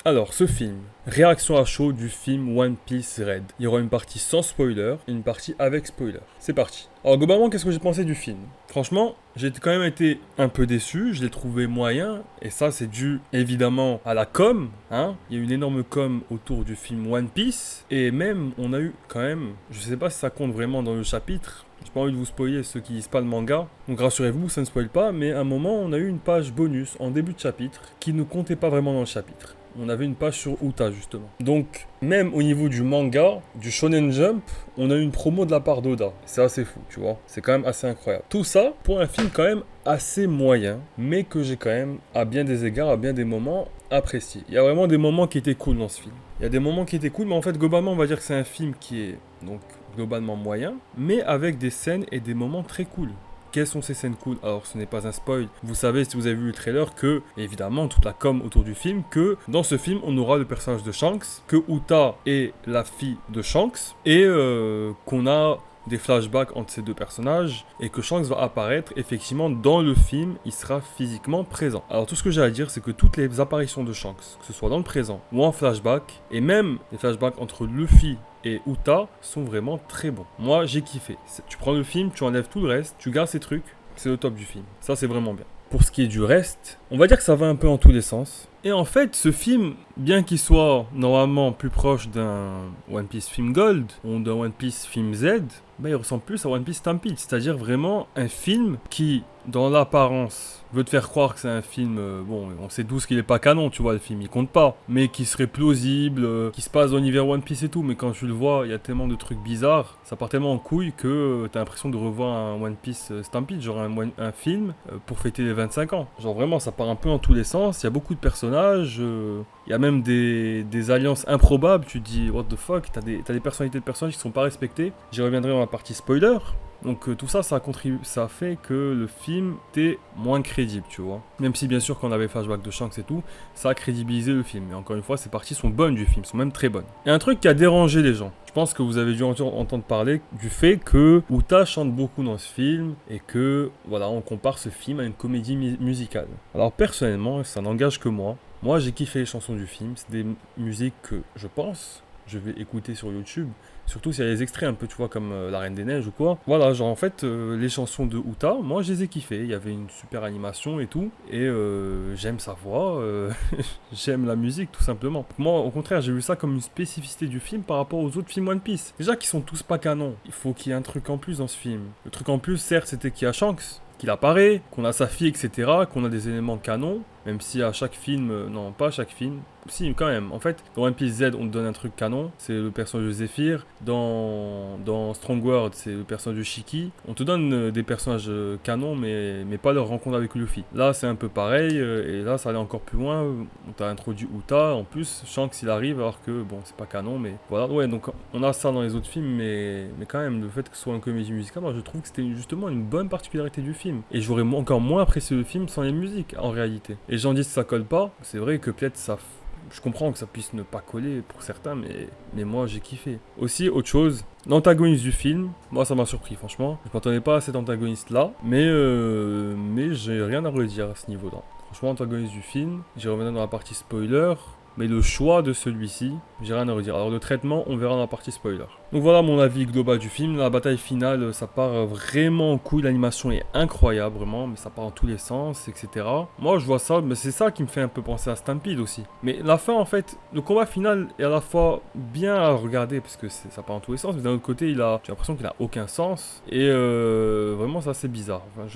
Alors, ce film, réaction à chaud du film One Piece Red. Il y aura une partie sans spoiler et une partie avec spoiler. C'est parti. Alors, globalement, qu'est-ce que j'ai pensé du film? Franchement, j'ai quand même été un peu déçu, je l'ai trouvé moyen, et ça c'est dû évidemment à la com, hein. Il y a eu une énorme com autour du film One Piece, et même on a eu quand même, je sais pas si ça compte vraiment dans le chapitre, j'ai pas envie de vous spoiler ceux qui lisent pas le manga, donc rassurez-vous, ça ne spoil pas, mais à un moment on a eu une page bonus en début de chapitre qui ne comptait pas vraiment dans le chapitre. On avait une page sur Uta justement. Donc, même au niveau du manga, du Shonen Jump, on a eu une promo de la part d'Oda. C'est assez fou, tu vois. C'est quand même assez incroyable. Tout ça pour un film quand même assez moyen, mais que j'ai quand même, à bien des égards, à bien des moments, apprécié. Il y a vraiment des moments qui étaient cool dans ce film. Il y a des moments qui étaient cool, mais en fait, globalement, on va dire que c'est un film qui est donc globalement moyen, mais avec des scènes et des moments très cool. Quelles sont ces scènes cool? Alors, ce n'est pas un spoil. Vous savez, si vous avez vu le trailer, que, évidemment, toute la com autour du film, que dans ce film, on aura le personnage de Shanks, que Uta est la fille de Shanks, et qu'on a des flashbacks entre ces deux personnages, et que Shanks va apparaître, effectivement, dans le film, il sera physiquement présent. Alors, tout ce que j'ai à dire, c'est que toutes les apparitions de Shanks, que ce soit dans le présent ou en flashback, et même les flashbacks entre Luffy et Uta sont vraiment très bons. Moi, j'ai kiffé. Tu prends le film, tu enlèves tout le reste, tu gardes ces trucs, c'est le top du film. Ça, c'est vraiment bien. Pour ce qui est du reste, on va dire que ça va un peu en tous les sens. Et en fait, ce film, bien qu'il soit normalement plus proche d'un One Piece film Gold ou d'un One Piece film Z, ben, il ressemble plus à One Piece Stampede. C'est-à-dire vraiment un film qui, dans l'apparence, veut te faire croire que c'est un film, bon, on sait tous qu'il est pas canon, tu vois, le film, il compte pas, mais qui serait plausible, qui se passe dans l'univers One Piece et tout, mais quand tu le vois, il y a tellement de trucs bizarres, ça part tellement en couille que t'as l'impression de revoir un One Piece Stampede, genre un film pour fêter les 25 ans. Genre vraiment, ça part un peu en tous les sens, il y a beaucoup de personnages, il y a même des alliances improbables, tu te dis, what the fuck, t'as des personnalités de personnages qui sont pas respectées, j'y reviendrai dans la partie spoiler. Donc tout ça, ça a fait que le film était moins crédible, tu vois. Même si bien sûr quand on avait flashback de Shanks et tout, ça a crédibilisé le film. Mais encore une fois, ces parties sont bonnes du film, sont même très bonnes. Et un truc qui a dérangé les gens. Je pense que vous avez dû entendre parler du fait que Uta chante beaucoup dans ce film et que, voilà, on compare ce film à une comédie musicale. Alors personnellement, ça n'engage que moi. Moi, j'ai kiffé les chansons du film. C'est des musiques que je pense je vais écouter sur YouTube. Surtout s'il y a des extraits un peu, tu vois, comme La Reine des Neiges ou quoi. Voilà, genre en fait, les chansons de Uta, moi je les ai kiffées. Il y avait une super animation et tout. Et j'aime sa voix, j'aime la musique tout simplement. Moi, au contraire, j'ai vu ça comme une spécificité du film par rapport aux autres films One Piece. Déjà qu'ils sont tous pas canons. Il faut qu'il y ait un truc en plus dans ce film. Le truc en plus, certes, c'était qu'il y a Shanks, qu'il apparaît, qu'on a sa fille, etc., qu'on a des éléments canons, même si à chaque film, non pas à chaque film, si quand même, en fait, dans One Piece Z, on te donne un truc canon, c'est le personnage de Zephyr, dans Strong World, c'est le personnage de Shiki, on te donne des personnages canons, mais pas leur rencontre avec Luffy. Là, c'est un peu pareil, et là, ça allait encore plus loin, on t'a introduit Uta, en plus, Shanks, il arrive, alors que, bon, c'est pas canon, mais voilà, ouais, donc on a ça dans les autres films, mais quand même, le fait que ce soit une comédie musicale, moi, je trouve que c'était justement une bonne particularité du film, et j'aurais encore moins apprécié le film sans les musiques, en réalité. Et les gens disent que ça colle pas, c'est vrai que peut-être ça... Je comprends que ça puisse ne pas coller pour certains, mais moi j'ai kiffé. Aussi, autre chose, l'antagoniste du film, moi ça m'a surpris franchement. Je m'attendais pas à cet antagoniste là, mais j'ai rien à redire à ce niveau-là. Franchement, l'antagoniste du film, j'y reviendrai dans la partie spoiler. Mais le choix de celui-ci, j'ai rien à redire. Alors le traitement, on verra dans la partie spoiler. Donc voilà mon avis global du film. La bataille finale, ça part vraiment en couille. L'animation est incroyable, vraiment. Mais ça part dans tous les sens, etc. Moi, je vois ça, mais c'est ça qui me fait un peu penser à Stampede aussi. Mais la fin, en fait, le combat final est à la fois bien à regarder, parce que ça part dans tous les sens. Mais d'un autre côté, j'ai l'impression qu'il n'a aucun sens. Et vraiment, c'est assez bizarre. Enfin,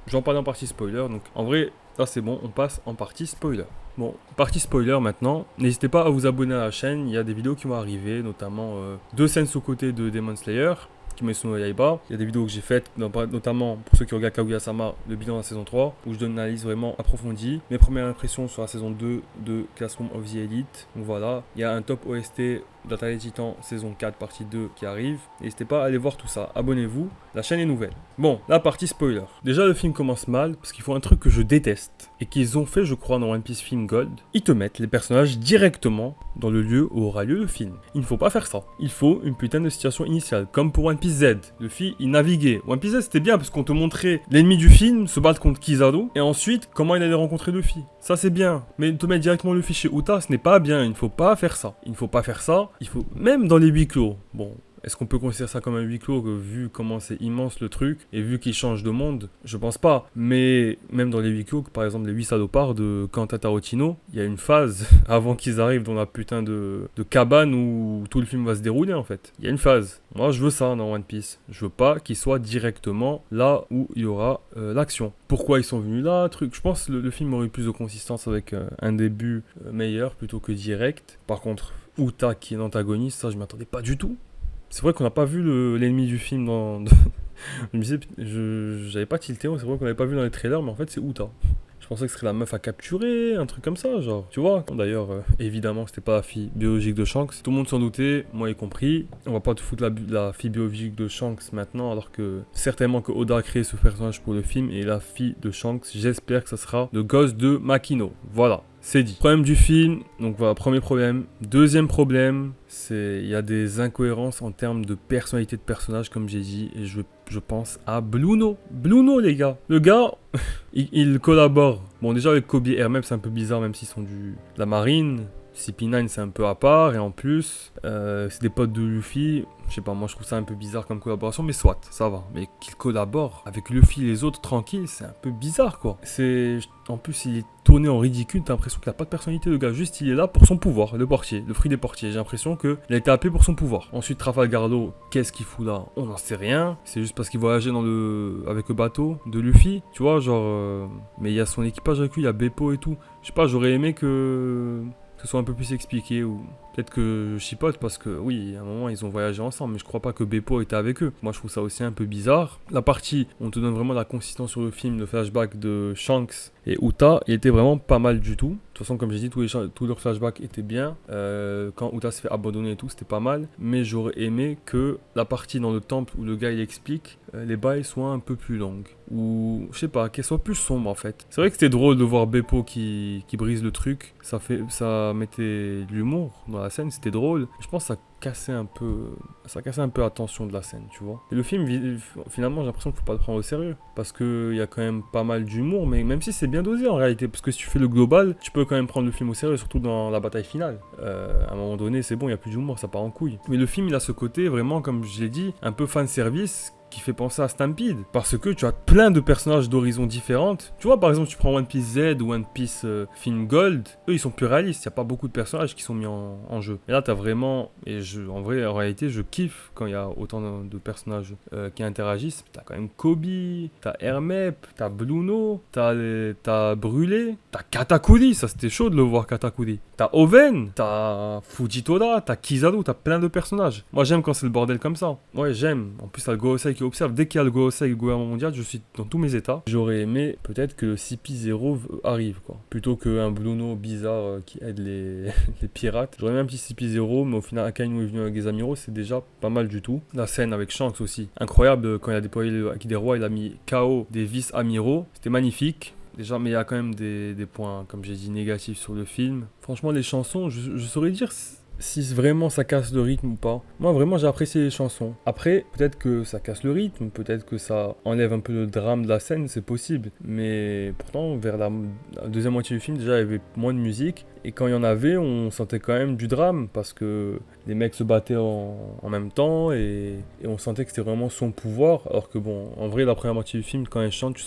j'en parle en partie spoiler. Donc en vrai, là c'est bon, on passe en partie spoiler. Bon, partie spoiler maintenant, n'hésitez pas à vous abonner à la chaîne, il y a des vidéos qui vont arriver, notamment 2 scènes sous côté de Demon Slayer, Kimetsu no Yaiba. Il y a des vidéos que j'ai faites, notamment pour ceux qui regardent Kaguya-sama, le bilan de la saison 3, où je donne une analyse vraiment approfondie. Mes premières impressions sur la saison 2 de Classroom of the Elite. Donc voilà, il y a un top OST d'Attaque des Titans saison 4 partie 2 qui arrive. N'hésitez pas à aller voir tout ça, abonnez-vous, la chaîne est nouvelle. Bon, la partie spoiler. Déjà le film commence mal, parce qu'ils font un truc que je déteste, et qu'ils ont fait je crois dans One Piece Film Gold. Ils te mettent les personnages directement dans le lieu où aura lieu le film. Il ne faut pas faire ça. Il faut une putain de situation initiale, comme pour One Piece Z. Luffy, il naviguait. One Piece Z c'était bien, parce qu'on te montrait l'ennemi du film se battre contre Kizaru, et ensuite comment il allait rencontrer Luffy. Ça c'est bien. Mais te mettre directement Luffy chez Uta, ce n'est pas bien. Il ne faut pas faire ça. Il ne faut pas faire ça. Il faut... Même dans les huis clos. Bon, est-ce qu'on peut considérer ça comme un huis clos, vu comment c'est immense le truc, et vu qu'il change de monde? Je pense pas. Mais même dans les huis clos, par exemple les 8 salopards de Quentin Tarantino, il y a une phase, avant qu'ils arrivent dans la putain de cabane où tout le film va se dérouler en fait. Il y a une phase. Moi je veux ça dans One Piece. Je veux pas qu'ils soient directement là où il y aura l'action. Pourquoi ils sont venus là, truc. Je pense que le film aurait eu plus de consistance avec un début meilleur plutôt que direct. Par contre, Uta qui est l'antagoniste, ça je m'attendais pas du tout. C'est vrai qu'on n'a pas vu l'ennemi du film dans... je me disais, j'avais pas tilté, c'est vrai qu'on n'avait pas vu dans les trailers, mais en fait c'est Uta. Je pensais que ce serait la meuf à capturer, un truc comme ça, genre, tu vois. D'ailleurs, évidemment, c'était pas la fille biologique de Shanks. Tout le monde s'en doutait, moi y compris. On va pas te foutre la fille biologique de Shanks maintenant, alors que certainement que Oda a créé ce personnage pour le film, et la fille de Shanks, j'espère que ça sera le gosse de Makino. Voilà. C'est dit. Problème du film, donc voilà, premier problème. Deuxième problème, c'est il y a des incohérences en termes de personnalité de personnage, comme j'ai dit, et je pense à Bluno. Bluno, les gars. Le gars, il collabore. Bon, déjà avec Kobe et Hermep, c'est un peu bizarre, même s'ils sont de la marine. CP9, c'est un peu à part, et en plus, c'est des potes de Luffy. Je sais pas, moi je trouve ça un peu bizarre comme collaboration, mais soit, ça va. Mais qu'il collabore avec Luffy et les autres tranquilles, c'est un peu bizarre quoi. En plus, il est tourné en ridicule, t'as l'impression qu'il a pas de personnalité, le gars. Juste, il est là pour son pouvoir, le portier, le fruit des portiers. J'ai l'impression qu'il a été appelé pour son pouvoir. Ensuite, Trafalgar Law, qu'est-ce qu'il fout là? On n'en sait rien. C'est juste parce qu'il voyageait avec le bateau de Luffy, tu vois, genre. Mais il y a son équipage avec lui, il y a Beppo et tout. Je sais pas, j'aurais aimé que ce soit un peu plus expliqué, ou peut-être que je chipote parce que oui, à un moment ils ont voyagé ensemble, mais je crois pas que Beppo était avec eux. Moi je trouve ça aussi un peu bizarre. La partie, on te donne vraiment la consistance sur le film, le flashback de Shanks et Uta, il était vraiment pas mal du tout. De toute façon, comme j'ai dit, tous leurs flashbacks étaient bien. Quand Uta se fait abandonner et tout, c'était pas mal. Mais j'aurais aimé que la partie dans le temple où le gars il explique, les bails soient un peu plus longues. Ou, je sais pas, qu'elles soient plus sombres en fait. C'est vrai que c'était drôle de voir Beppo qui brise le truc. Ça mettait de l'humour dans la scène, c'était drôle. Je pense que ça cassait un peu la tension de la scène, tu vois. Et le film, finalement, j'ai l'impression qu'il faut pas le prendre au sérieux. Parce qu'il y a quand même pas mal d'humour, mais même si c'est bien dosé en réalité. Parce que si tu fais le global, tu peux quand même prendre le film au sérieux, surtout dans la bataille finale. À un moment donné, c'est bon, il n'y a plus d'humour, ça part en couille. Mais le film, il a ce côté vraiment, comme je l'ai dit, un peu fan service, qui fait penser à Stampede, parce que tu as plein de personnages d'horizons différentes. Tu vois, par exemple, tu prends One Piece Z ou One Piece Film Gold, eux ils sont plus réalistes, il n'y a pas beaucoup de personnages qui sont mis en jeu. Et là, tu as vraiment, en réalité, je kiffe quand il y a autant de personnages qui interagissent. Tu as quand même Kobe, tu as Hermep, tu as Bluno, tu as Brûlé, tu as Katakuri, ça c'était chaud de le voir Katakuri. Tu as Oven, tu as Fujitora, tu as Kizaru, tu as plein de personnages. Moi j'aime quand c'est le bordel comme ça. Ouais, j'aime. En plus, tu as le Gorosei qui observe. Dès qu'il y a le Gorosei et le gouvernement mondial, je suis dans tous mes états. J'aurais aimé peut-être que le CP0 arrive, quoi. Plutôt qu'un Bluno bizarre qui aide les pirates. J'aurais aimé un petit CP0, mais au final, Akainu est venu avec des amiraux, c'est déjà pas mal du tout. La scène avec Shanks aussi. Incroyable, quand il a déployé le Haki des rois, il a mis KO des vice-amiraux. C'était magnifique. Déjà, mais il y a quand même des points, comme j'ai dit, négatifs sur le film. Franchement, les chansons, je saurais dire si vraiment ça casse le rythme ou pas. Moi vraiment j'ai apprécié les chansons. Après peut-être que ça casse le rythme, peut-être que ça enlève un peu le drame de la scène, c'est possible. Mais pourtant vers la deuxième moitié du film déjà il y avait moins de musique. Et quand il y en avait on sentait quand même du drame parce que les mecs se battaient en même temps et on sentait que c'était vraiment son pouvoir. Alors que bon en vrai la première moitié du film quand il chante tu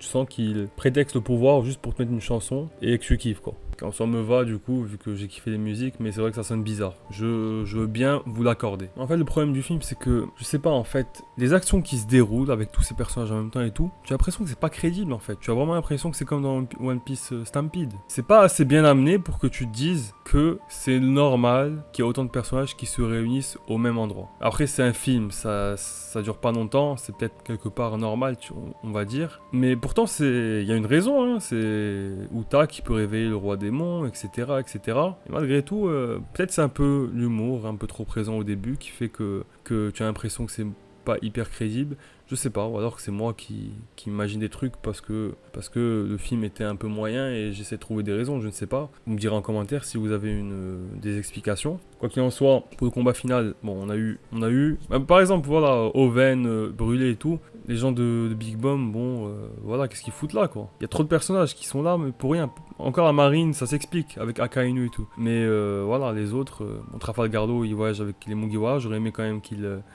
sens qu'il prétexte le pouvoir juste pour te mettre une chanson et que tu kiffes quoi. Quand ça me va du coup vu que j'ai kiffé les musiques mais c'est vrai que ça sonne bizarre. Je veux bien vous l'accorder. En fait le problème du film c'est que je sais pas en fait les actions qui se déroulent avec tous ces personnages en même temps et tout, j'ai l'impression que c'est pas crédible en fait. Tu as vraiment l'impression que c'est comme dans One Piece Stampede. C'est pas assez bien amené pour que tu te dises que c'est normal qu'il y ait autant de personnages qui se réunissent au même endroit. Après c'est un film, ça dure pas longtemps, c'est peut-être quelque part normal on va dire. Mais pourtant il y a une raison, hein. C'est Uta qui peut réveiller le roi démon, etc. etc. Et malgré tout, peut-être c'est un peu l'humour, un peu trop présent au début qui fait que tu as l'impression que c'est pas hyper crédible. Je sais pas, ou alors que c'est moi qui imagine des trucs parce que le film était un peu moyen et j'essaie de trouver des raisons, je ne sais pas. Vous me direz en commentaire si vous avez des explications. Quoi qu'il en soit, pour le combat final, bon, on a eu par exemple, voilà, Oven, Brûlé et tout, les gens de Big Mom, bon, voilà, qu'est-ce qu'ils foutent là, quoi. Il y a trop de personnages qui sont là, mais pour rien. Encore la marine, ça s'explique, avec Akainu et tout. Mais voilà, les autres, bon, Trafalgar Law, il voyage avec les Mugiwara, j'aurais aimé quand même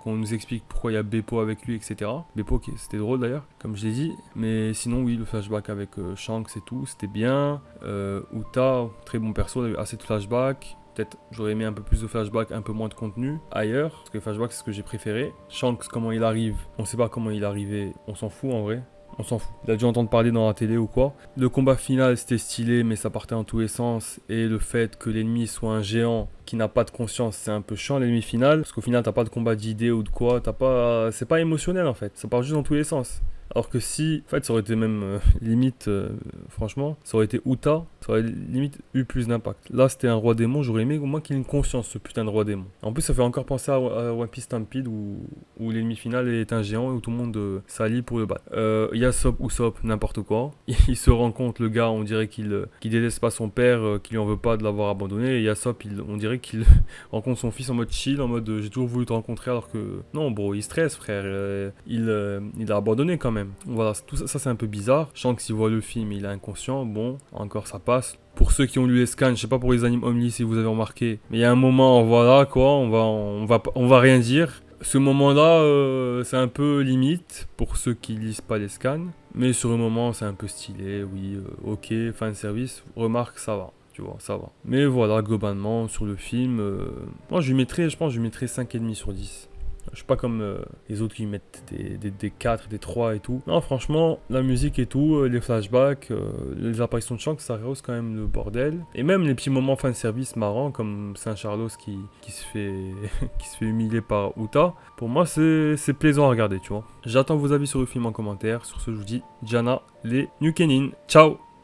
qu'on nous explique pourquoi il y a Beppo avec lui, etc. Beppo, c'était drôle d'ailleurs, comme je l'ai dit. Mais sinon, oui, le flashback avec Shanks et tout, c'était bien. Uta, très bon perso, il a eu assez de flashbacks. Peut-être j'aurais aimé un peu plus de flashback, un peu moins de contenu ailleurs, parce que les flashbacks c'est ce que j'ai préféré. Shanks, comment il arrive, on sait pas comment il est arrivé, on s'en fout en vrai. On s'en fout. Il a dû entendre parler dans la télé ou quoi. Le combat final c'était stylé, mais ça partait en tous les sens. Et le fait que l'ennemi soit un géant qui n'a pas de conscience, c'est un peu chiant l'ennemi final. Parce qu'au final t'as pas de combat d'idées ou de quoi, c'est pas émotionnel en fait. Ça part juste dans tous les sens. Alors que si, en fait, ça aurait été même limite, franchement, ça aurait été Uta, ça aurait limite eu plus d'impact. Là, c'était un roi démon, j'aurais aimé au moins qu'il ait une conscience, ce putain de roi démon. En plus, ça fait encore penser à One Piece Stampede où l'ennemi final est un géant et où tout le monde s'allie pour le battre. Yasop, Usopp, n'importe quoi. Il se rend compte, le gars, on dirait qu'il déteste pas son père, qu'il lui en veut pas de l'avoir abandonné. Et Yasop, on dirait qu'il rencontre son fils en mode chill, en mode j'ai toujours voulu te rencontrer, alors que non, bro, il stresse, frère. Il a abandonné quand même. Voilà, tout ça, c'est un peu bizarre. Shanks, il voit le film, il est inconscient. Bon, encore ça passe. Pour ceux qui ont lu les scans, je sais pas pour les animes Omni si vous avez remarqué, mais il y a un moment, voilà quoi, on va rien dire. Ce moment-là, c'est un peu limite pour ceux qui lisent pas les scans, mais sur le moment, c'est un peu stylé. Oui, ok, fan service. Remarque, ça va. Tu vois, ça va. Mais voilà, globalement, sur le film, moi je pense que je lui mettrais 5,5 sur 10. Je suis pas comme les autres qui mettent des 4, des 3 et tout. Non, franchement, la musique et tout, les flashbacks, les apparitions de Shanks, ça rehausse quand même le bordel. Et même les petits moments fanservice marrants, comme Saint-Charlos qui se fait qui se fait humilier par Uta. Pour moi, c'est plaisant à regarder, tu vois. J'attends vos avis sur le film en commentaire. Sur ce, je vous dis, Jana, les Nukenin. Ciao!